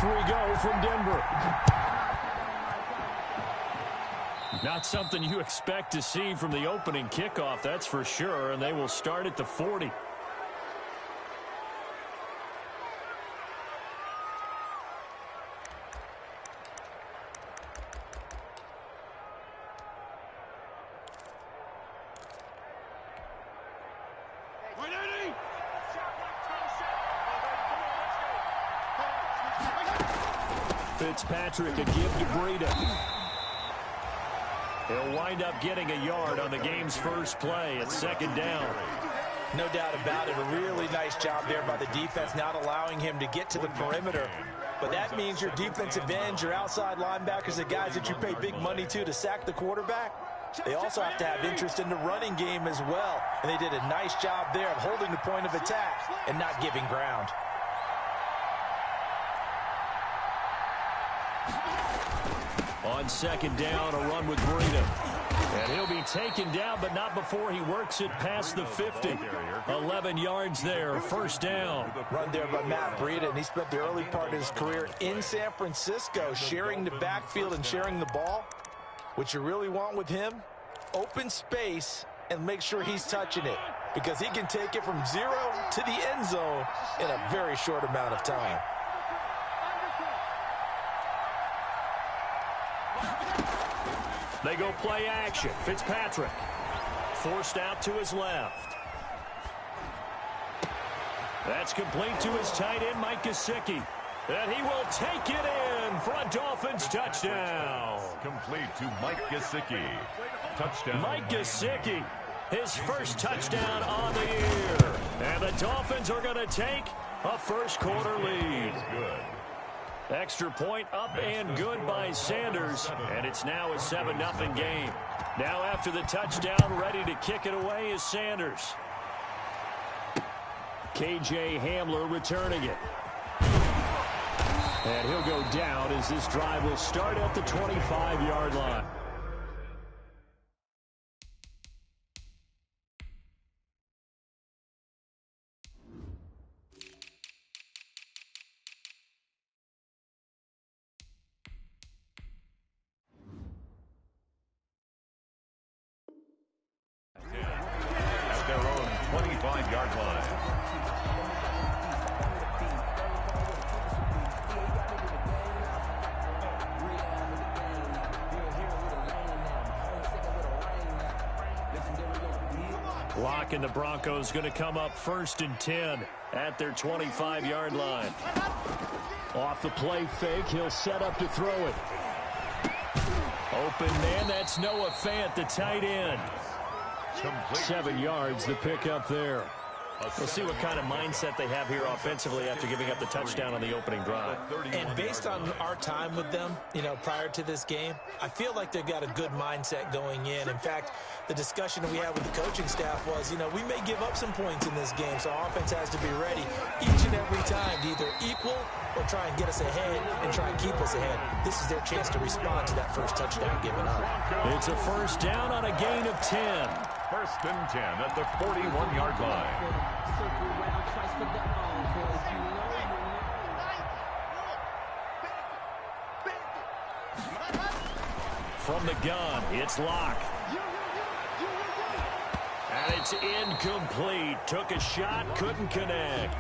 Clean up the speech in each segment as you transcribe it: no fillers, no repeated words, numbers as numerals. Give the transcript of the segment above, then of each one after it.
three go from Denver. Not something you expect to see from the opening kickoff, that's for sure, and they will start at the 40. Fitzpatrick, a give to Breida. He'll wind up getting a yard on the game's first play at second down. No doubt about it. A really nice job there by the defense, not allowing him to get to the perimeter. But that means your defensive ends, your outside linebackers, the guys that you pay big money to sack the quarterback, they also have to have interest in the running game as well. And they did a nice job there of holding the point of attack and not giving ground. On second down, a run with Breida. And he'll be taken down, but not before he works it past the 50. 11 yards there, first down. Run there by Matt Breida, and he spent the early part of his career in San Francisco, sharing the backfield and sharing the ball. What you really want with him, open space and make sure he's touching it, because he can take it from 0 to the end zone in a very short amount of time. They go play action. Fitzpatrick forced out to his left. That's complete to his tight end, Mike Gesicki. And he will take it in for a Dolphins touchdown. Complete to Mike Gesicki. Touchdown. Mike Gesicki, his first touchdown on the year. And the Dolphins are going to take a first quarter lead. Good. Extra point up and good by Sanders, and it's now a 7-0 game. Now after the touchdown, ready to kick it away is Sanders. KJ Hamler returning it. And he'll go down as this drive will start at the 25-yard line. At their own 25-yard line. Lock and the Broncos going to come up 1st and 10 at their 25-yard line. Off the play fake, he'll set up to throw it. Open man, that's Noah Fant, the tight end. 7 yards, the pickup there. We'll see what kind of mindset they have here offensively after giving up the touchdown on the opening drive. And based on our time with them, prior to this game, I feel like they've got a good mindset going in. In fact, the discussion that we had with the coaching staff was, we may give up some points in this game, so our offense has to be ready each and every time to either equal or try and get us ahead and try and keep us ahead. This is their chance to respond to that first touchdown given up. It's a first down on a gain of 10. 1st and 10 at the 41-yard line. From the gun, it's Locke. And it's incomplete. Took a shot, couldn't connect.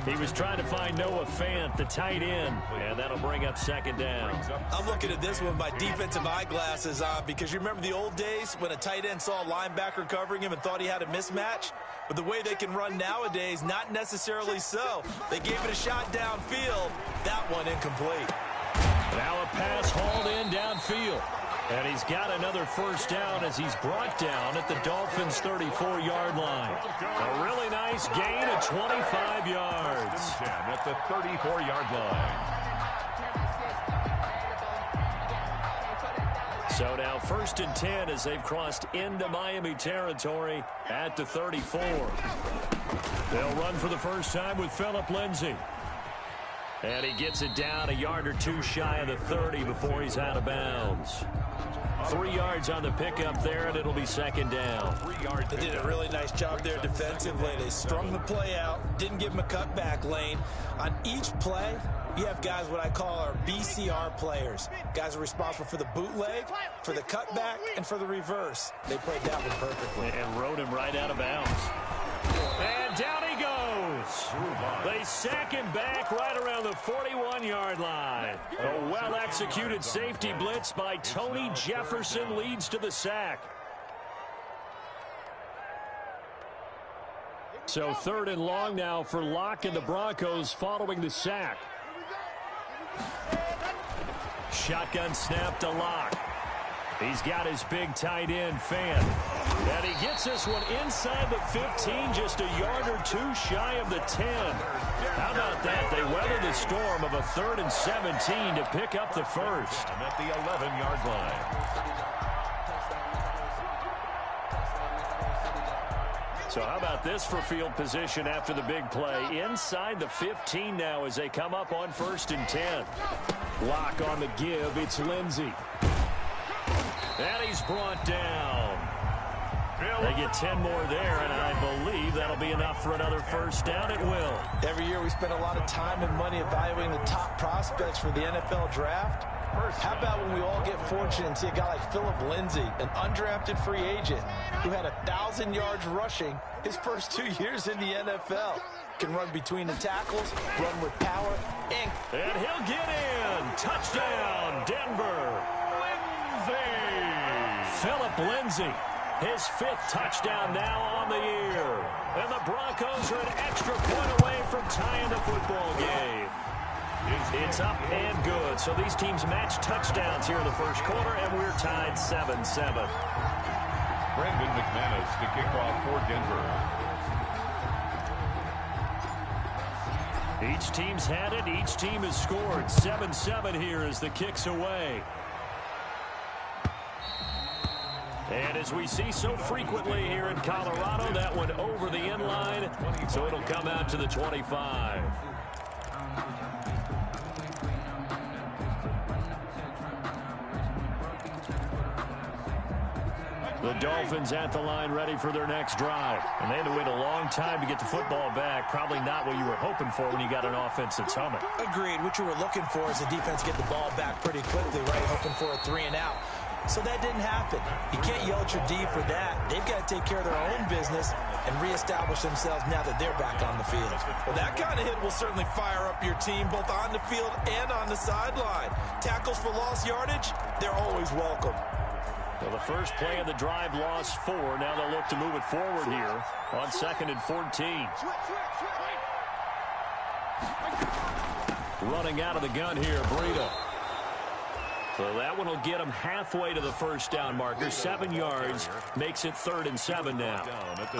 He was trying to find Noah Fant, the tight end, and that'll bring up 2nd down. I'm looking at this with my defensive eyeglasses on, because you remember the old days when a tight end saw a linebacker covering him and thought he had a mismatch? But the way they can run nowadays, not necessarily so. They gave it a shot downfield. That one incomplete. Now a pass hauled in downfield. And he's got another first down as he's brought down at the Dolphins' 34-yard line. A really nice gain of 25 yards. At the 34-yard line. So now 1st and 10 as they've crossed into Miami territory at the 34. They'll run for the first time with Phillip Lindsay. And he gets it down a yard or two shy of the 30 before he's out of bounds. 3 yards on the pickup there, and it'll be second down. They did a really nice job there defensively. They strung the play out, didn't give him a cutback lane. On each play, you have guys what I call our BCR players. Guys are responsible for the bootleg, for the cutback, and for the reverse. They played that one perfectly. And rode him right out of bounds. And down he goes. They sack him back right around the 41-yard line. A well-executed safety blitz by Tony Jefferson leads to the sack. So 3rd and long now for Locke and the Broncos following the sack. Shotgun snap to Locke. He's got his big tight end, Fan. And he gets this one inside the 15, just a yard or two shy of the 10. How about that? They weather the storm of a 3rd and 17 to pick up the first. At the 11-yard line. So how about this for field position after the big play? Inside the 15 now as they come up on 1st and 10. Lock on the give. It's Lindsey. And he's brought down. They get 10 more there, and I believe that'll be enough for another first down. It will. Every year we spend a lot of time and money evaluating the top prospects for the NFL draft. How about when we all get fortunate and see a guy like Phillip Lindsay, an undrafted free agent who had 1,000 yards rushing his first 2 years in the NFL. Can run between the tackles, run with power, and he'll get in. Touchdown, Denver. Phillip Lindsay, his 5th touchdown now on the year. And the Broncos are an extra point away from tying the football game. It's up and good. So these teams match touchdowns here in the first quarter, and we're tied 7-7. Brandon McManus to kick off for Denver. Each team's had it. Each team has scored. 7-7 here as the kick's away. And as we see so frequently here in Colorado, that one over the end line, so it'll come out to the 25. The Dolphins at the line ready for their next drive. And they had to wait a long time to get the football back. Probably not what you were hoping for when you got an offense that's humming. Agreed. What you were looking for is the defense get the ball back pretty quickly, right? Hoping for a 3 and out. So that didn't happen. You can't yell at your D for that. They've got to take care of their own business and reestablish themselves now that they're back on the field. Well, that kind of hit will certainly fire up your team both on the field and on the sideline. Tackles for lost yardage, they're always welcome. Well, the first play of the drive lost 4. Now they'll look to move it forward here on 2nd and 14. Running out of the gun here, Breida. So that one will get him halfway to the first down marker. 7 yards makes it 3rd and 7 now.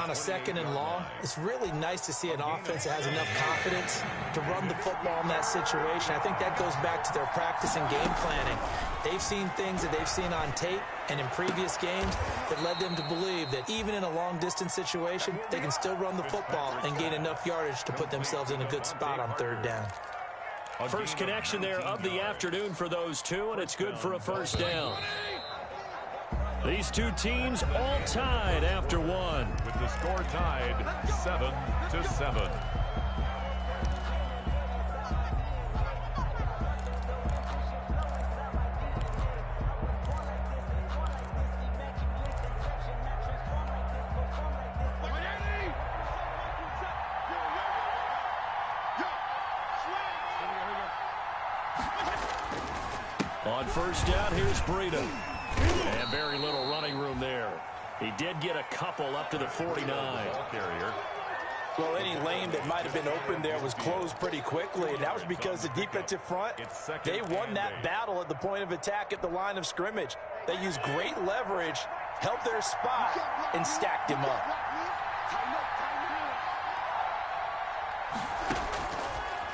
On a 2nd and long, it's really nice to see an offense that has enough confidence to run the football in that situation. I think that goes back to their practice and game planning. They've seen things that they've seen on tape and in previous games that led them to believe that even in a long-distance situation, they can still run the football and gain enough yardage to put themselves in a good spot on 3rd down. First connection there of the afternoon for those two, and it's good for a first down. These two teams all tied after one. With the score tied 7-7. On first down, here's Breida. And very little running room there. He did get a couple up to the 49. Well, any lane that might have been open there was closed pretty quickly, and that was because the defensive front, they won that battle at the point of attack at the line of scrimmage. They used great leverage, held their spot, and stacked him up.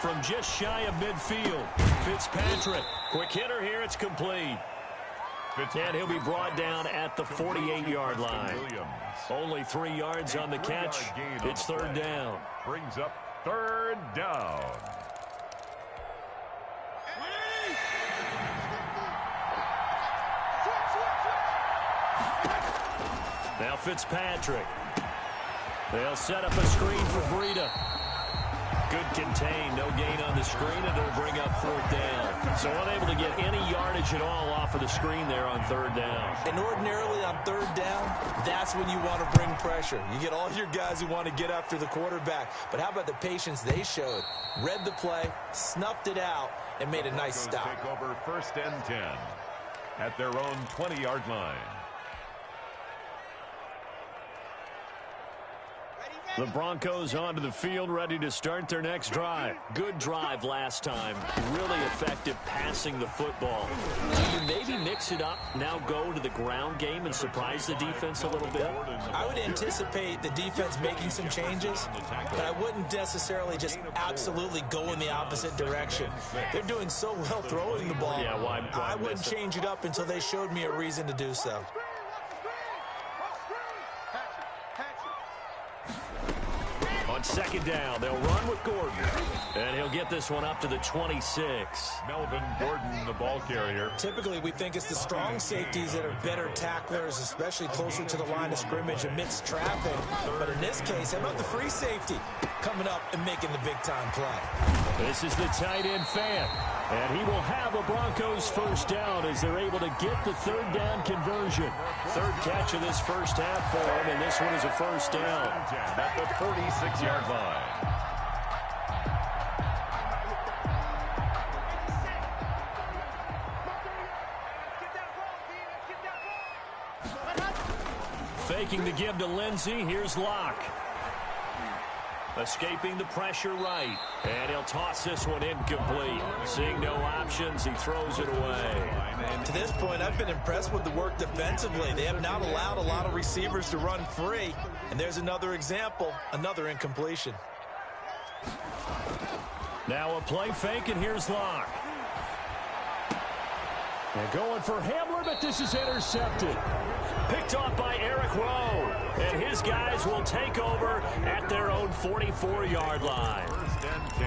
From just shy of midfield, Fitzpatrick. Quick hitter here, it's complete. And he'll be brought down at the 48-yard line. Only 3 yards on the catch. It's 3rd down. Brings up 3rd down. Fitzpatrick. They'll set up a screen for Breida. Good contain, no gain on the screen, and it'll bring up 4th down. So unable to get any yardage at all off of the screen there on 3rd down. And ordinarily on 3rd down, that's when you want to bring pressure. You get all your guys who want to get after the quarterback. But how about the patience they showed? Read the play, snuffed it out, and made a nice stop. Take over 1st and 10 at their own 20-yard line. The Broncos onto the field, ready to start their next drive. Good drive last time. Really effective passing the football. Do you maybe mix it up, now go to the ground game and surprise the defense a little bit? I would anticipate the defense making some changes, but I wouldn't necessarily just absolutely go in the opposite direction. They're doing so well throwing the ball. Yeah, why I wouldn't change it up until they showed me a reason to do so. On 2nd down, they'll run with Gordon. And he'll get this one up to the 26. Melvin Gordon, the ball carrier. Typically, we think it's the strong safeties that are better tacklers, especially closer to the line of scrimmage amidst traffic. But in this case, how about the free safety coming up and making the big-time play? This is the tight end Fant. And he will have a Broncos 1st down as they're able to get the 3rd down conversion. 3rd catch of this first half for him, and this one is a 1st down. At the 46-yard line. Faking the give to Lindsey. Here's Locke. Escaping the pressure right. And he'll toss this one incomplete. Seeing no options, he throws it away. To this point, I've been impressed with the work defensively. They have not allowed a lot of receivers to run free. And there's another example, another incompletion. Now a play fake, and here's Locke. They're going for Hamler, but this is intercepted. Picked off by Eric Rowe. And his guys will take over at their own 44-yard line.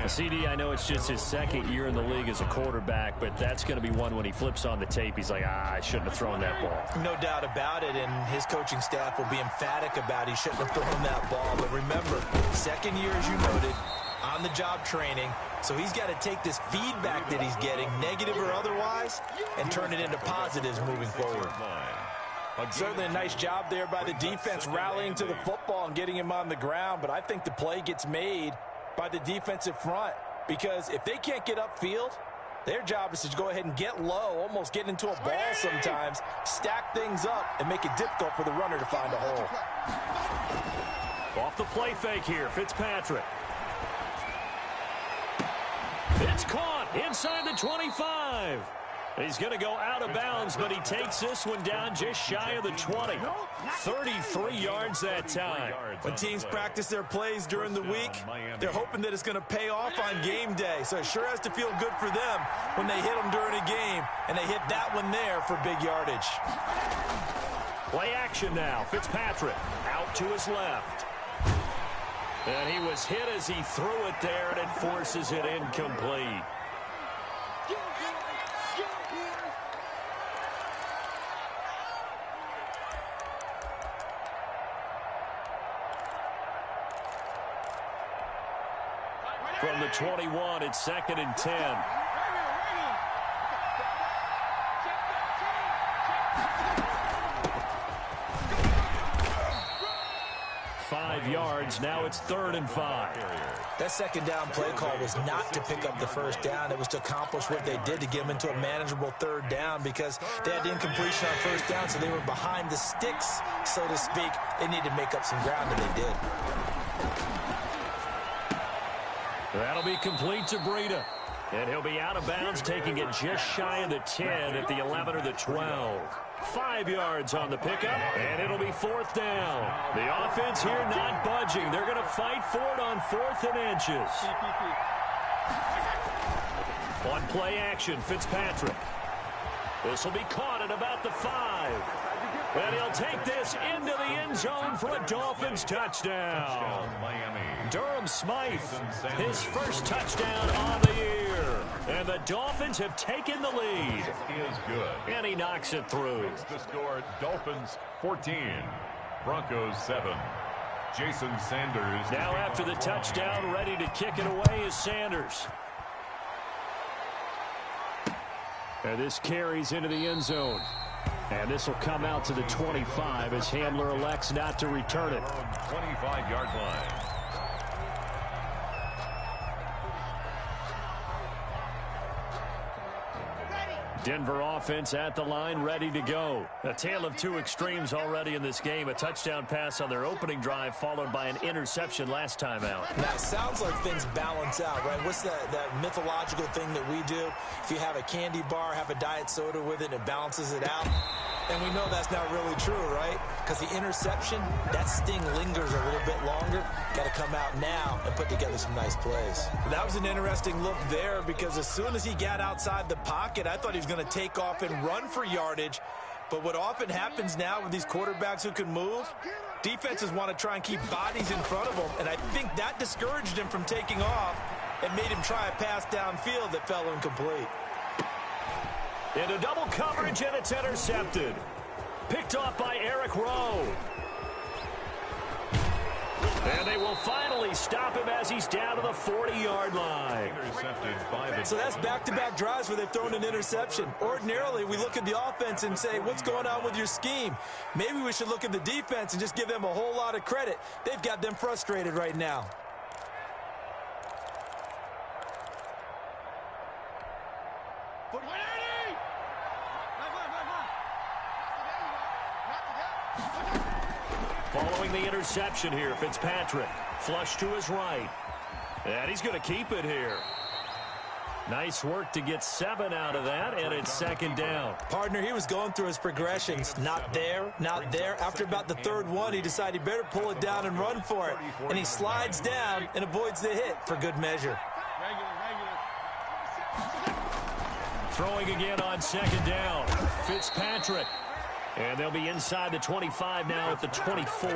CD, I know it's just his 2nd year in the league as a quarterback, but that's going to be one when he flips on the tape. He's like, I shouldn't have thrown that ball. No doubt about it, and his coaching staff will be emphatic about he shouldn't have thrown that ball. But remember, 2nd year, as you noted, on-the-job training. So he's got to take this feedback that he's getting, negative or otherwise, and turn it into positives moving forward. Certainly a nice job there by the defense rallying to the football and getting him on the ground, but I think the play gets made by the defensive front because if they can't get upfield, their job is to go ahead and get low, almost get into a ball sometimes, stack things up, and make it difficult for the runner to find a hole. Off the play fake here, Fitzpatrick. It's caught inside the 25. He's going to go out of bounds, but he takes this one down just shy of the 20. 33 yards that time. When teams practice their plays during the week, they're hoping that it's going to pay off on game day. So it sure has to feel good for them when they hit them during a game, and they hit that one there for big yardage. Play action now. Fitzpatrick out to his left. And he was hit as he threw it there, and it forces it incomplete. From the 21, it's 2nd and 10. Five yards. Now it's 3rd and 5. That 2nd down play call was not to pick up the 1st down. It was to accomplish what they did to get them into a manageable 3rd down because they had incompletion on 1st down, so they were behind the sticks, so to speak. They needed to make up some ground, and they did. That'll be complete to Breida. And he'll be out of bounds, taking it just shy of the 10 at the 11 or the 12. 5 yards on the pickup, and it'll be 4th down. The offense here not budging. They're going to fight for it on 4th and inches. On play action, Fitzpatrick. This will be caught at about the 5. And he'll take this into the end zone for a Dolphins touchdown. Durham Smythe, his first touchdown on the year. And the Dolphins have taken the lead. Is good. And he knocks it through. It's the score, Dolphins 14, Broncos 7. Jason Sanders. Now after the touchdown, ready to kick it away is Sanders. And this carries into the end zone. And this will come out to the 25 as Handler elects not to return it. 25-yard line. Denver offense at the line, ready to go. A tale of two extremes already in this game. A touchdown pass on their opening drive, followed by an interception last time out. Now, it sounds like things balance out, right? What's that mythological thing that we do? If you have a candy bar, have a diet soda with it, it balances it out. And we know that's not really true, right? Because the interception, that sting lingers a little bit longer. Got to come out now and put together some nice plays. That was an interesting look there because as soon as he got outside the pocket, I thought he was going to take off and run for yardage. But what often happens now with these quarterbacks who can move, defenses want to try and keep bodies in front of them. And I think that discouraged him from taking off and made him try a pass downfield that fell incomplete. Into double coverage, and it's intercepted. Picked off by Eric Rowe. And they will finally stop him as he's down to the 40-yard line. So that's back-to-back drives where they've thrown an interception. Ordinarily, we look at the offense and say, what's going on with your scheme? Maybe we should look at the defense and just give them a whole lot of credit. They've got them frustrated right now. Following the interception here, Fitzpatrick. Flush to his right. And he's going to keep it here. Nice work to get 7 out of that, and it's second down. Partner, he was going through his progressions. Not there, not there. After about the third one, he decided he better pull it down and run for it. And he slides down and avoids the hit for good measure. Throwing again on second down. Fitzpatrick. And they'll be inside the 25 now at the 24.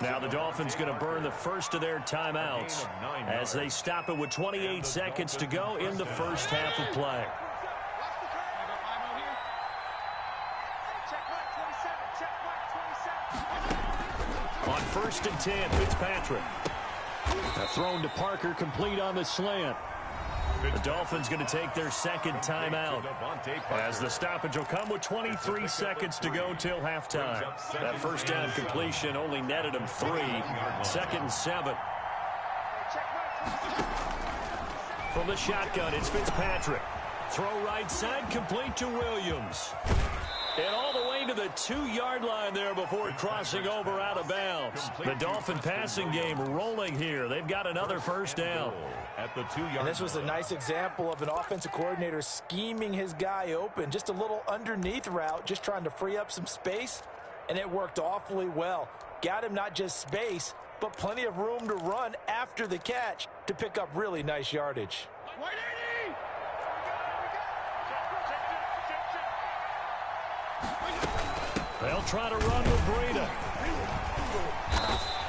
Now the Dolphins going to burn the first of their timeouts as they stop it with 28 seconds to go in the first half of play. On 1st and 10, Fitzpatrick. Thrown to Parker, complete on the slant. The Dolphins going to take their second timeout as the stoppage will come with 23 seconds to go till halftime. That first down completion only netted him 3. 2nd and 7. From the shotgun, it's Fitzpatrick. Throw right side, complete to Williams. And all the way to the 2-yard line there before crossing over out of bounds. The Dolphin passing game rolling here. They've got another first down. At the 2-yard And this was a nice example of an offensive coordinator scheming his guy open. Just a little underneath route, just trying to free up some space, and it worked awfully well. Got him not just space, but plenty of room to run after the catch to pick up really nice yardage. They'll try to run with Breida.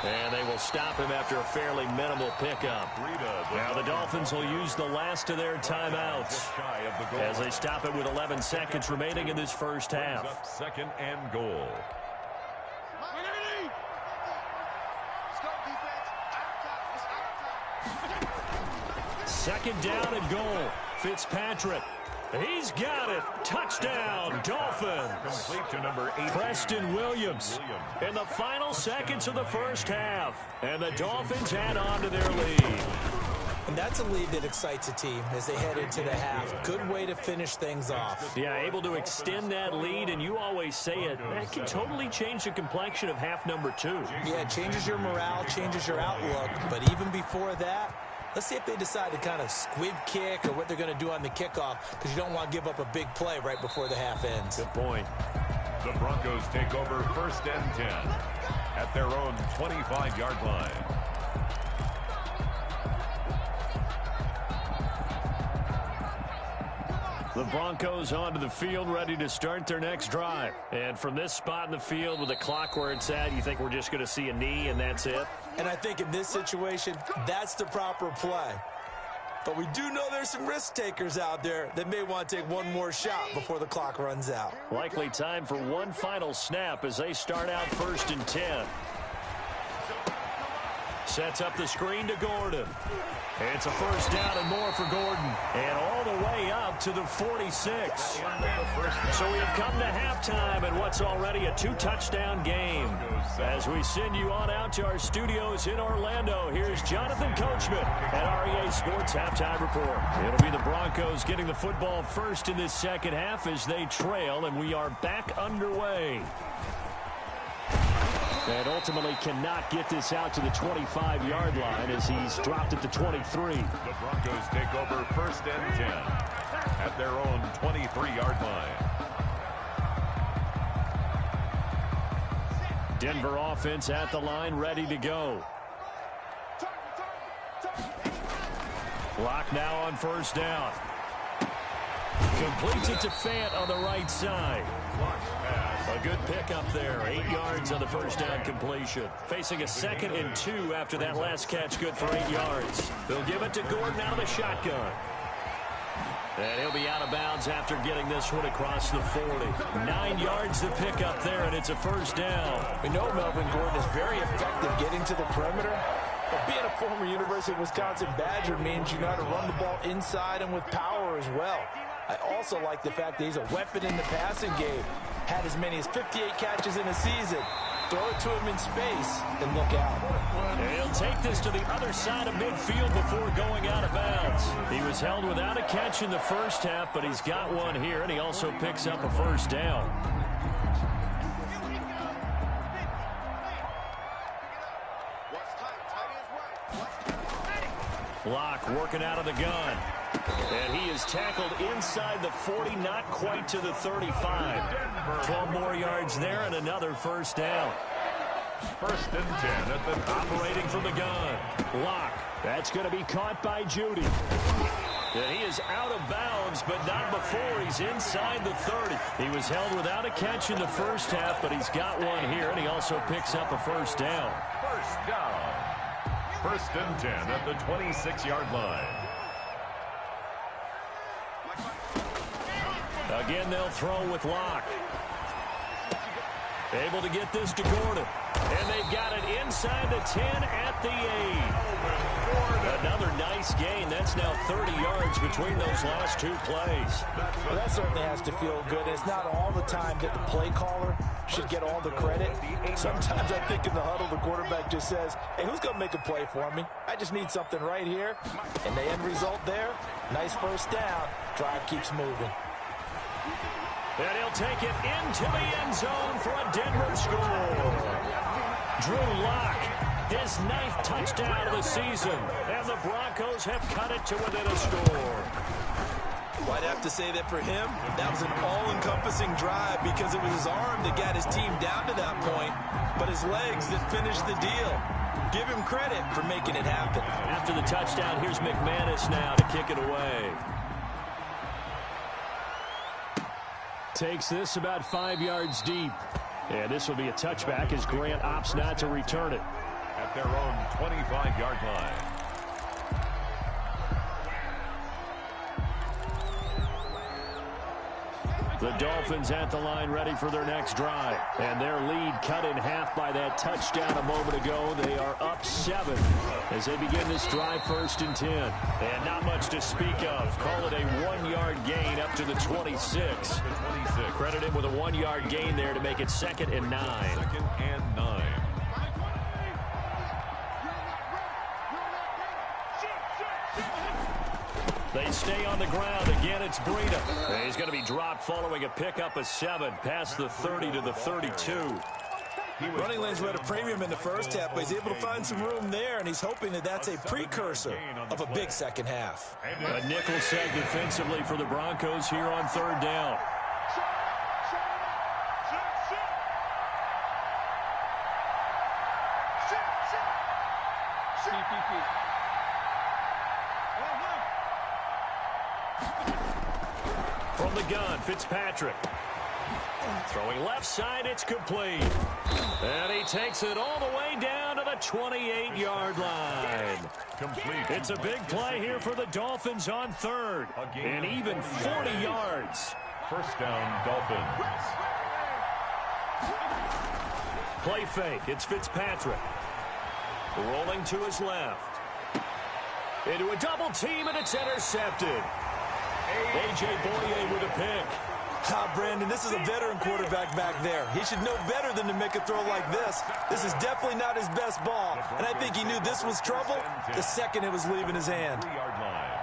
And they will stop him after a fairly minimal pickup. Now the Dolphins will use the last of their timeouts as they stop it with 11 seconds remaining in this first half. Second and goal. Second down and goal. Fitzpatrick. He's got it. Touchdown, Dolphins. Complete to number 8. Preston Williams in the final seconds of the first half. And the Dolphins add on to their lead. And that's a lead that excites a team as they head into the half. Good way to finish things off. Yeah, able to extend that lead, and you always say it, that can totally change the complexion of half number 2. Yeah, it changes your morale, changes your outlook. But even before that, let's see if they decide to kind of squib kick or what they're going to do on the kickoff, because you don't want to give up a big play right before the half ends. Good point. The Broncos take over 1st and 10 at their own 25-yard line. The Broncos onto the field, ready to start their next drive. And from this spot in the field with the clock where it's at, you think we're just going to see a knee and that's it? And I think in this situation, that's the proper play. But we do know there's some risk takers out there that may want to take one more shot before the clock runs out. Likely time for one final snap as they start out 1st and 10. Sets up the screen to Gordon. It's a 1st down and more for Gordon. And all the way up to the 46. So we have come to halftime in what's already a 2-touchdown game. As we send you on out to our studios in Orlando, here's Jonathan Coachman at REA Sports Halftime Report. It'll be the Broncos getting the football first in this second half as they trail, and we are back underway. And ultimately cannot get this out to the 25-yard line as he's dropped at the 23. The Broncos take over 1st and 10 at their own 23-yard line. Denver offense at the line, ready to go. Clock now on 1st down. Completes it to Fant on the right side. A good pickup there. 8 yards on the 1st down completion. Facing a 2nd and 2 after that last catch, good for 8 yards. They'll give it to Gordon out of the shotgun. And he'll be out of bounds after getting this one across the 40. 9 yards to pick up there, and it's a 1st down. We know Melvin Gordon is very effective getting to the perimeter. But being a former University of Wisconsin Badger means you know how to run the ball inside and with power as well. I also like the fact that he's a weapon in the passing game. Had as many as 58 catches in a season. Throw it to him in space and look out. And he'll take this to the other side of midfield before going out of bounds. He was held without a catch in the 1st half, but he's got one here, and he also picks up a 1st down. Block working out of the gun. And he is tackled inside the 40, not quite to the 35. 12 more yards there and another 1st down. 1st and 10 at the operating from the gun. Lock. That's going to be caught by Judy. And he is out of bounds, but not before he's inside the 30. He was held without a catch in the 1st half, but he's got one here, and he also picks up a 1st down. 1st down. 1st and 10 at the 26-yard line. Again, they'll throw with Locke. Able to get this to Gordon. And they've got it inside the 10 at the 8. Another nice gain. That's now 30 yards between those last 2 plays. Well, that certainly has to feel good. It's not all the time that the play caller should get all the credit. Sometimes I think in the huddle, the quarterback just says, hey, who's going to make a play for me? I just need something right here. And the end result there, nice 1st down. Drive keeps moving. And he'll take it into the end zone for a Denver score. Drew Lock, his 9th touchdown of the season. And the Broncos have cut it to within a score. Well, I'd have to say that for him, that was an all-encompassing drive because it was his arm that got his team down to that point, but his legs that finished the deal. Give him credit for making it happen. After the touchdown, here's McManus now to kick it away. Takes this about 5 yards deep. And this will be a touchback as Grant opts not to return it. At their own 25-yard line. The Dolphins at the line ready for their next drive. And their lead cut in half by that touchdown a moment ago. They are up 7 as they begin this drive 1st and 10. And not much to speak of. Call it a 1-yard gain up to the 26. Credit him with a 1-yard gain there to make it 2nd and 9. 2nd and 9. They stay on the ground. Again, it's Breida. He's going to be dropped following a pickup of 7 past the 30 to the 32. Running lanes were at a premium in the 1st half, but he's able to find some room there, and he's hoping that that's a precursor of a big second half. A nickel set defensively for the Broncos here on 3rd down. From the gun, Fitzpatrick. Throwing left side, it's complete. And he takes it all the way down to the 28-yard line. Complete. It's a big play here for the Dolphins on third. And even 40 yards. First down, Dolphins. Play fake. It's Fitzpatrick. Rolling to his left. Into a double team, and it's intercepted. A.J. Boye with a pick. Brandon, this is a veteran quarterback back there. He should know better than to make a throw like this. This is definitely not his best ball, and I think he knew this was trouble the second it was leaving his hand. 3-yard line.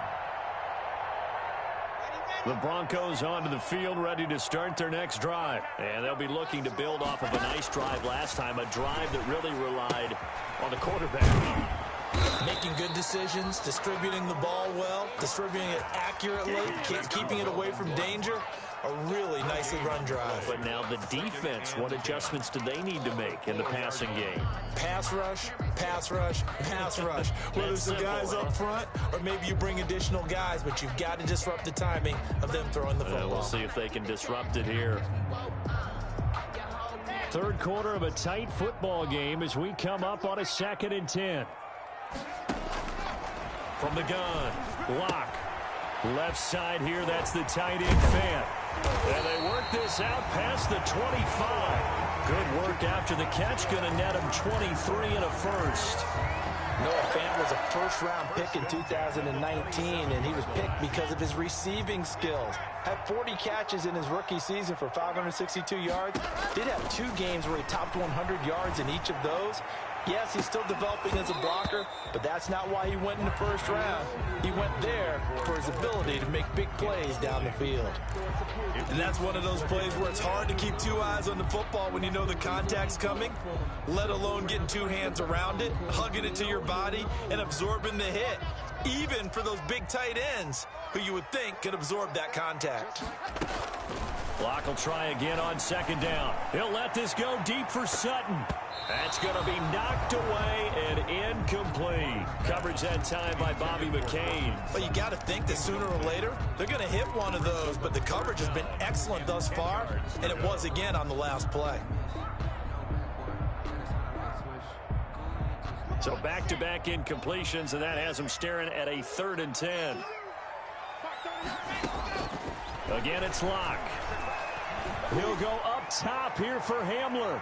The Broncos onto the field, ready to start their next drive. And they'll be looking to build off of a nice drive last time, a drive that really relied on the quarterback. Making good decisions, distributing the ball well, distributing it accurately, keeping it away from danger. A really nicely run drive. But now the defense, what adjustments do they need to make in the passing game? Pass rush, pass rush, pass rush. Whether it's the guys up front or maybe you bring additional guys, but you've got to disrupt the timing of them throwing the football. We'll see if they can disrupt it here. Third quarter of a tight football game as we come up on a 2nd and 10. From the gun, Locke. Left side here, that's the tight end Fant. And they work this out past the 25. Good work after the catch, going to net him 23 and a first. Noah Fant was a first-round pick in 2019, and he was picked because of his receiving skills. Had 40 catches in his rookie season for 562 yards. Did have 2 games where he topped 100 yards in each of those. Yes, he's still developing as a blocker, but that's not why he went in the first round. He went there for his ability to make big plays down the field. And that's one of those plays where it's hard to keep 2 eyes on the football when you know the contact's coming, let alone getting 2 hands around it, hugging it to your body, and absorbing the hit, even for those big tight ends who you would think could absorb that contact. Locke will try again on 2nd down. He'll let this go deep for Sutton. That's going to be knocked away and incomplete. Coverage that time by Bobby McCain. But you got to think that sooner or later, they're going to hit one of those, but the coverage has been excellent thus far, and it was again on the last play. So back-to-back incompletions, and that has them staring at a 3rd and 10. Again, it's Locke. He'll go up top here for Hamler.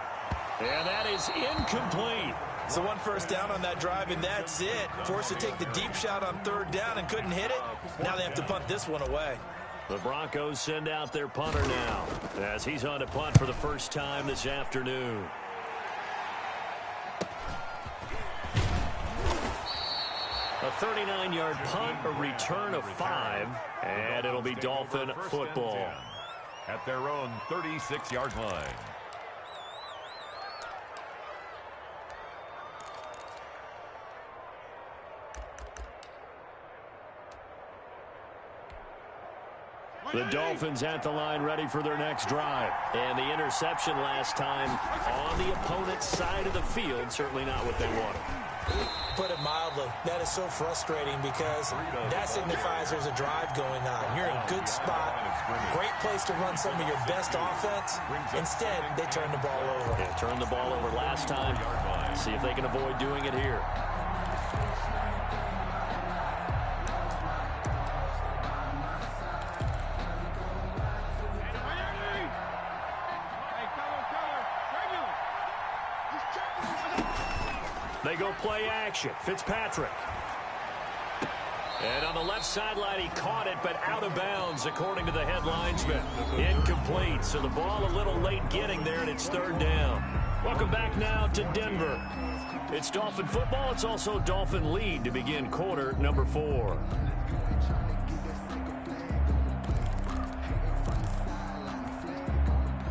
And that is incomplete. So 1 first down on that drive, and that's it. Forced to take the deep shot on 3rd down and couldn't hit it. Now they have to punt this one away. The Broncos send out their punter now, as he's on to punt for the first time this afternoon. A 39-yard punt, a return of 5, and it'll be Dolphin football. At their own 36-yard line. The Dolphins at the line ready for their next drive. And the interception last time on the opponent's side of the field, certainly not what they wanted. Put it mildly, that is so frustrating because that signifies there's a drive going on. You're in a good spot, great place to run some of your best offense. Instead, they turn the ball over. They turned the ball over last time. See if they can avoid doing it here. They go play action. Fitzpatrick. And on the left sideline, he caught it, but out of bounds, according to the head linesman. Incomplete, so the ball a little late getting there, and it's 3rd down. Welcome back now to Denver. It's Dolphin football. It's also Dolphin lead to begin quarter number 4.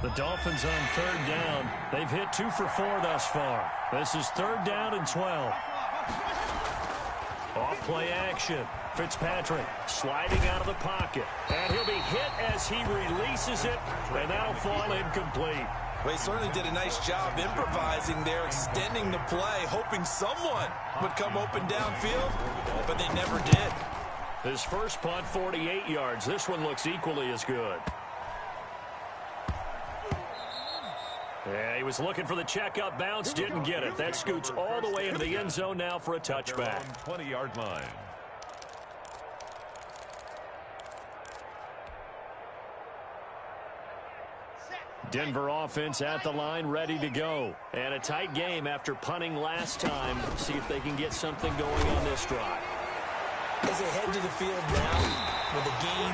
The Dolphins on 3rd down. They've hit 2 for 4 thus far. This is 3rd down and 12. Off play action. Fitzpatrick sliding out of the pocket. And he'll be hit as he releases it, and that'll fall incomplete. Well, he certainly did a nice job improvising there, extending the play, hoping someone would come open downfield, but they never did. His first punt, 48 yards. This one looks equally as good. Yeah, he was looking for the checkup bounce, didn't get it. That scoots all the way into the end zone now for a touchback. 20-yard line. Denver offense at the line, ready to go. And a tight game after punting last time. See if they can get something going on this drive. As they head to the field now, with the game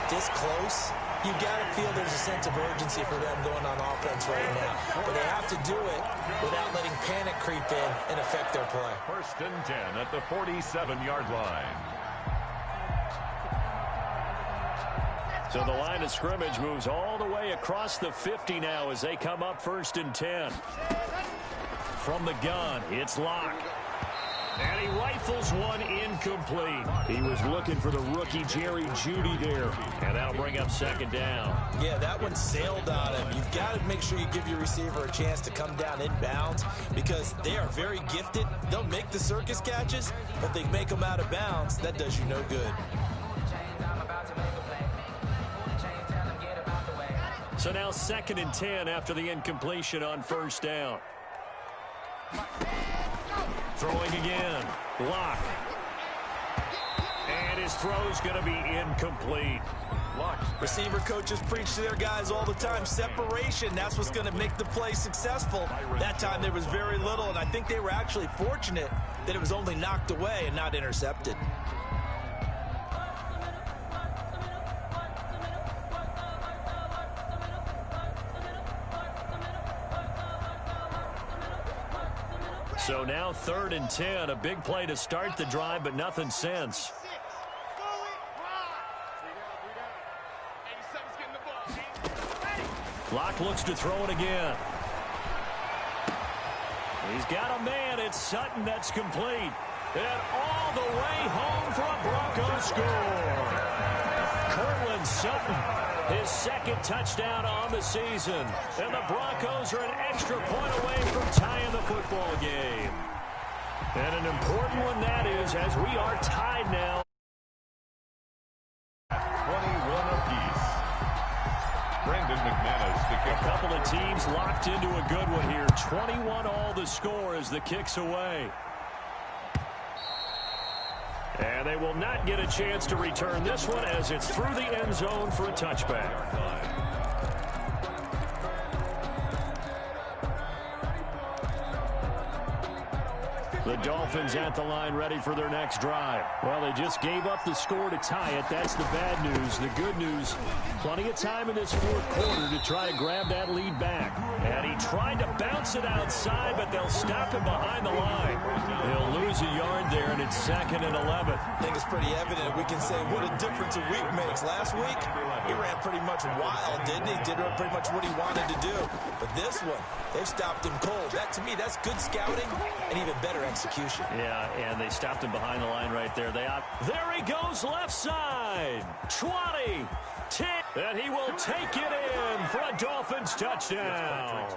this close, you've got to feel there's a sense of urgency for them going on offense right now. But they have to do it without letting panic creep in and affect their play. 1st and 10 at the 47-yard line. So the line of scrimmage moves all the way across the 50 now as they come up 1st and 10. From the gun, it's Locke. And he rifles one incomplete. He was looking for the rookie Jerry Jeudy there. And that'll bring up 2nd down. Yeah, that one sailed on him. You've got to make sure you give your receiver a chance to come down inbounds because they are very gifted. They'll make the circus catches, but they make them out of bounds. That does you no good. So now 2nd and 10 after the incompletion on 1st down. Throwing again. Locke. And his throw's going to be incomplete. Receiver coaches preach to their guys all the time. Separation, that's what's going to make the play successful. That time there was very little, and I think they were actually fortunate that it was only knocked away and not intercepted. So now 3rd and 10, a big play to start the drive, but nothing since. Locke looks to throw it again. He's got a man. It's Sutton that's complete. And all the way home for a Broncos score. Cortland Sutton, his 2nd touchdown on the season. And the Broncos are an extra point away from tying the football game. And an important one that is, as we are tied now. 21 apiece. Brandon McManus to kick. A couple of teams locked into a good one here. 21 all the score as the kick's away. And they will not get a chance to return this one as it's through the end zone for a touchback. The Dolphins at the line ready for their next drive. Well, they just gave up the score to tie it. That's the bad news. The good news, plenty of time in this 4th quarter to try to grab that lead back. And he tried to bounce it outside, but they'll stop him behind the line. He'll lose a yard there, and it's 2nd and 11. I think it's pretty evident. We can say what a difference a week makes. Last week, he ran pretty much wild, didn't he? Did pretty much what he wanted to do. But this one, they've stopped him cold. That, to me, that's good scouting and even better execution. Yeah, and they stopped him behind the line right there. There he goes left side. 20, 10, and he will take it in for a Dolphins touchdown.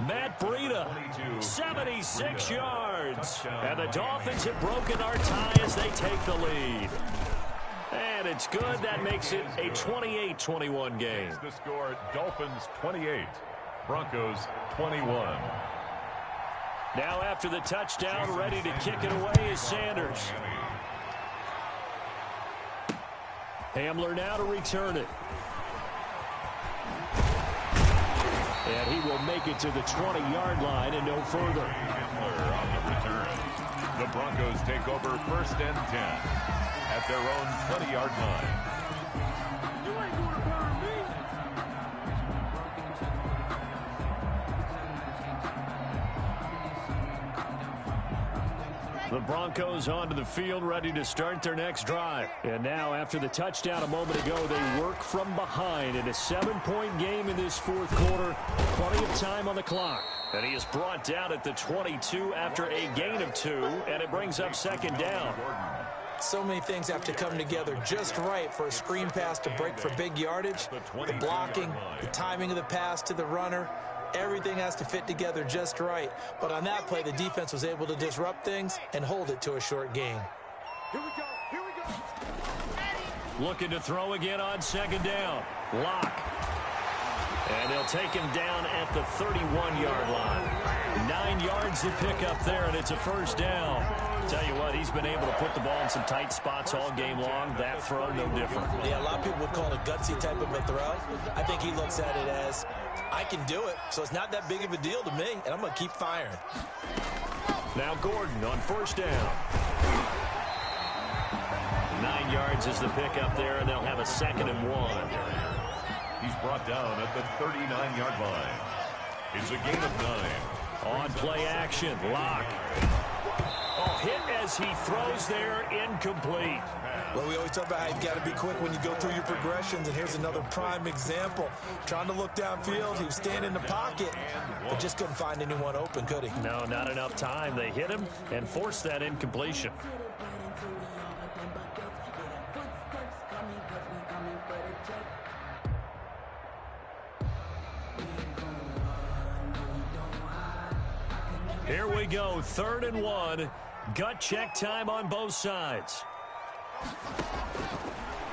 Matt Breida, 76 yards. And the Dolphins have broken our tie as they take the lead. And it's good. That makes it a 28-21 game. The score, Dolphins 28, Broncos 21. Now after the touchdown, ready to kick it away is Sanders. Hamler now to return it. And he will make it to the 20-yard line and no further. Hamler on the return. The Broncos take over 1st and 10 at their own 20-yard line. The Broncos onto the field, ready to start their next drive. And now, after the touchdown a moment ago, they work from behind in a 7-point game in this 4th quarter. Plenty of time on the clock. And he is brought down at the 22 after a gain of 2, and it brings up 2nd down. So many things have to come together just right for a screen pass to break for big yardage. The blocking, the timing of the pass to the runner. Everything has to fit together just right. But on that play, the defense was able to disrupt things and hold it to a short gain. Here we go. Here we go. Looking to throw again on 2nd down. Locke. And they'll take him down at the 31-yard line. 9 yards to pick up there, and it's a first down. Tell you what, he's been able to put the ball in some tight spots all game long. That throw, no different. Yeah, a lot of people would call it a gutsy type of a throw. I think he looks at it as, I can do it, so it's not that big of a deal to me, and I'm going to keep firing. Now Gordon on first down. 9 yards is the pickup there, and they'll have a 2nd and 1. He's brought down at the 39-yard line. It's a gain of 9. On play action, Locke. Oh, hit as he throws there, incomplete. Well, we always talk about how you've got to be quick when you go through your progressions, and here's another prime example. Trying to look downfield, he was standing in the pocket, but just couldn't find anyone open, could he? No, not enough time. They hit him and forced that incompletion. Here we go, 3rd and 1. Gut check time on both sides.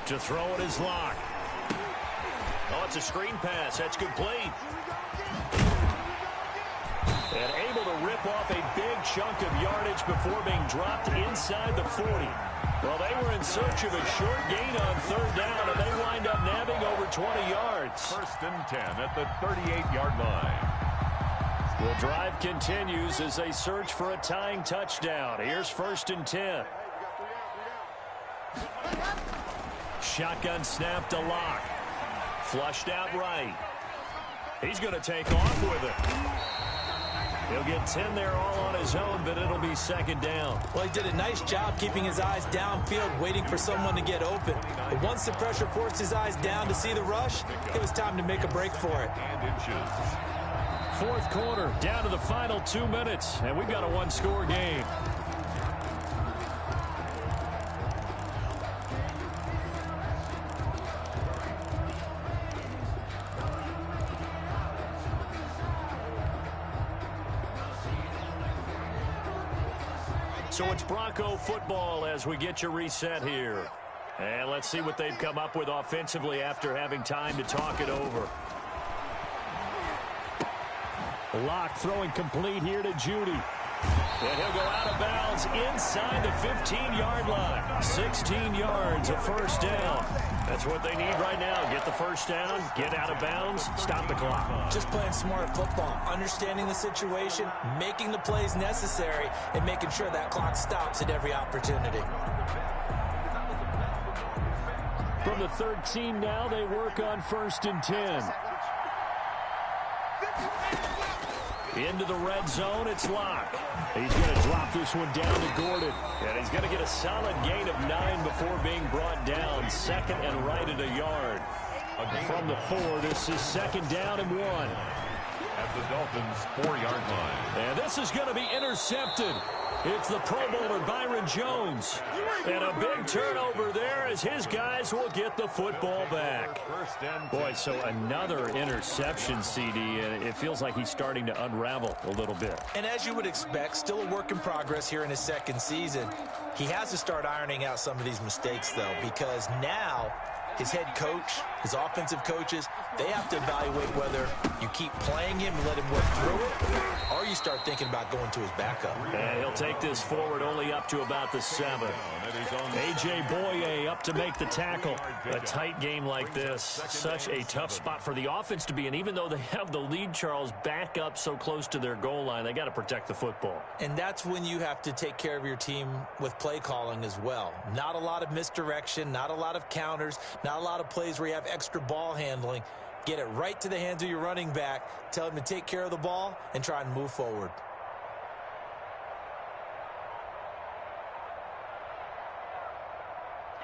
To throw it is Locke. Oh, it's a screen pass. That's complete. And able to rip off a big chunk of yardage before being dropped inside the 40. Well, they were in search of a short gain on 3rd down, and they wind up nabbing over 20 yards. 1st and 10 at the 38-yard line. The drive continues as they search for a tying touchdown. Here's 1st and 10. Shotgun snap to Locke. Flushed out right. He's going to take off with it. He'll get 10 there all on his own, but it'll be 2nd down. Well, he did a nice job keeping his eyes downfield, waiting for someone to get open. But once the pressure forced his eyes down to see the rush, it was time to make a break for it. And inches. 4th quarter, down to the final 2 minutes, and we've got a 1-score game. So it's Bronco football as we get you reset here. And let's see what they've come up with offensively after having time to talk it over. Locke throwing complete here to Judy. And he'll go out of bounds inside the 15-yard line. 16 yards, a first down. That's what they need right now. Get the first down, get out of bounds, stop the clock. Just playing smart football, understanding the situation, making the plays necessary, and making sure that clock stops at every opportunity. From the 13 now, they work on 1st and 10. Into the red zone, it's Locke. He's going to drop this one down to Gordon. And he's going to get a solid gain of 9 before being brought down. 2nd and right at a yard. From the 4, this is 2nd down and 1. At the Dolphins' 4-yard line. And this is going to be intercepted. It's the Pro Bowler Byron Jones. And a big turnover there as his guys will get the football back. Boy, so another interception, CD, and it feels like he's starting to unravel a little bit. And as you would expect, still a work in progress here in his 2nd season. He has to start ironing out some of these mistakes, though, because now his head coach, his offensive coaches, they have to evaluate whether you keep playing him and let him work through it, or you start thinking about going to his backup. And he'll take this forward only up to about the 7. A.J. Boye up to make the tackle. A tight game like this, such a tough spot for the offense to be in. Even though they have the lead, Charles, back up so close to their goal line, they got to protect the football. And that's when you have to take care of your team with play calling as well. Not a lot of misdirection, not a lot of counters, not a lot of plays where you have extra ball handling. Get it right to the hands of your running back. Tell him to take care of the ball and try and move forward.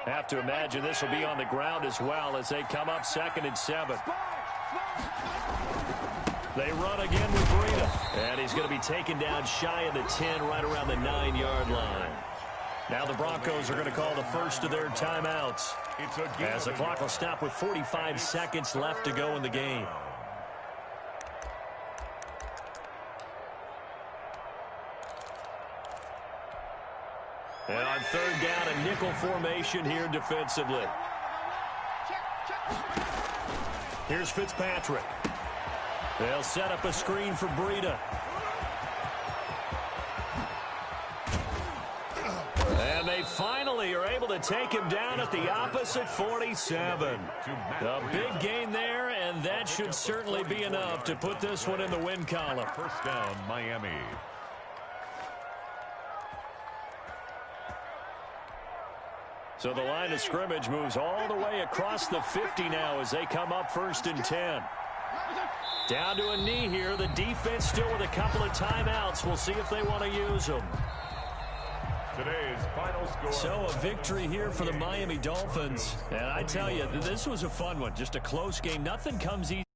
Have to imagine this will be on the ground as well as they come up 2nd and 7. They run again with Breida. And he's going to be taken down shy of the 10, right around the 9-yard line. Now the Broncos are going to call the first of their timeouts, as the clock will stop with 45 seconds left to go in the game. And on 3rd down, a nickel formation here defensively. Here's Fitzpatrick. They'll set up a screen for Breida. And they finally are able to take him down at the opposite 47. A big gain there, and that should certainly be enough to put this one in the win column. First down, Miami. So the line of scrimmage moves all the way across the 50 now as they come up 1st and 10. Down to a knee here. The defense still with a couple of timeouts. We'll see if they want to use them. Today's final score. So a victory here for the Miami Dolphins. And I tell you, this was a fun one. Just a close game. Nothing comes easy.